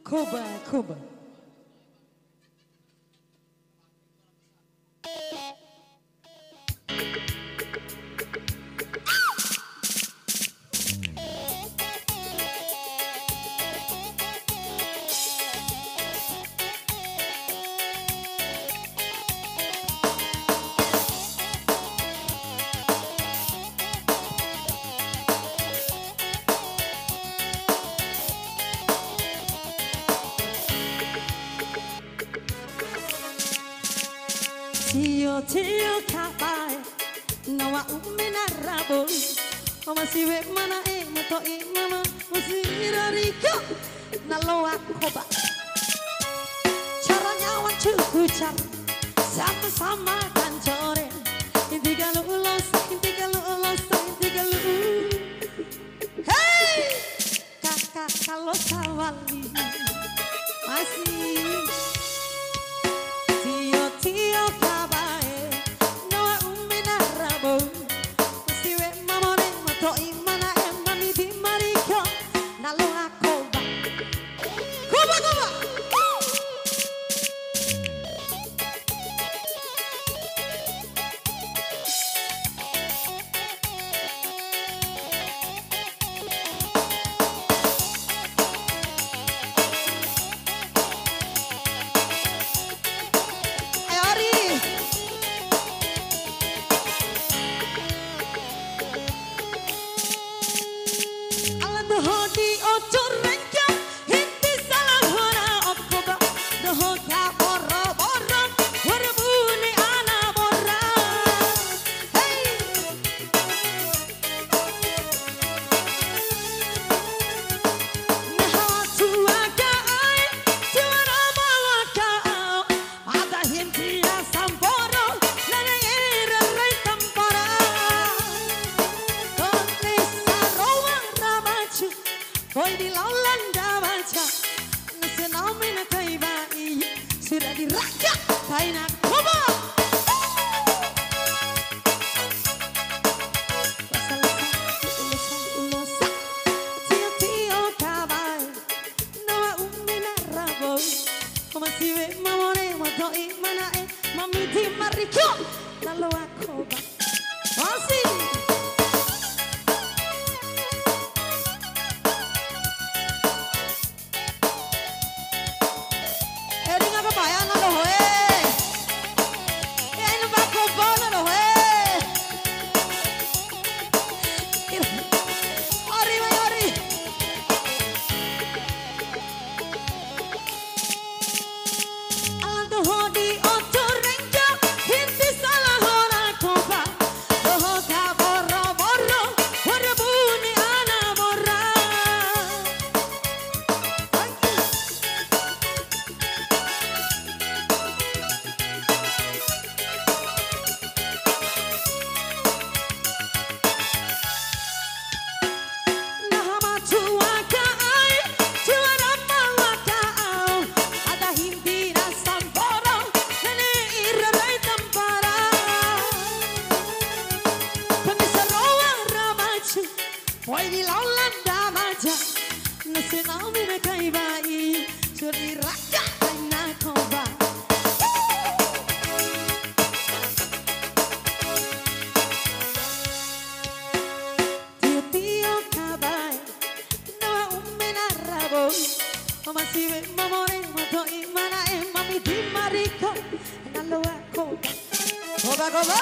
Koba, Koba. Tio kapai nawa umena rabo masih we mana mato mama musira riko naloa koba caranya wancu kucar sama-sama kancore intiga lu ulos hey kakak kalau sawali masih Tio kabai nawa umena rabo si we mamone mato imana mami di mariko nalo akoba koba Hodi ojo rengja hinti salah hora okoba dohoka boro warbuni ana bora hey nah tuaga ai tuara mawaka ada hinti samporo nana era rei tampara Hoy di laulanda baca nasenamena kai bai sudah diraja kaina koba Tio kabai nawa umina rabo masih we mamone mato mana mami di mariko lalu akoba masih Hoy di laulanda maja nasenamena kai bai suri raja kaina koba Tio kabai nawa umena rabo masih we mamore mato imana mami di mariko nalo koba koba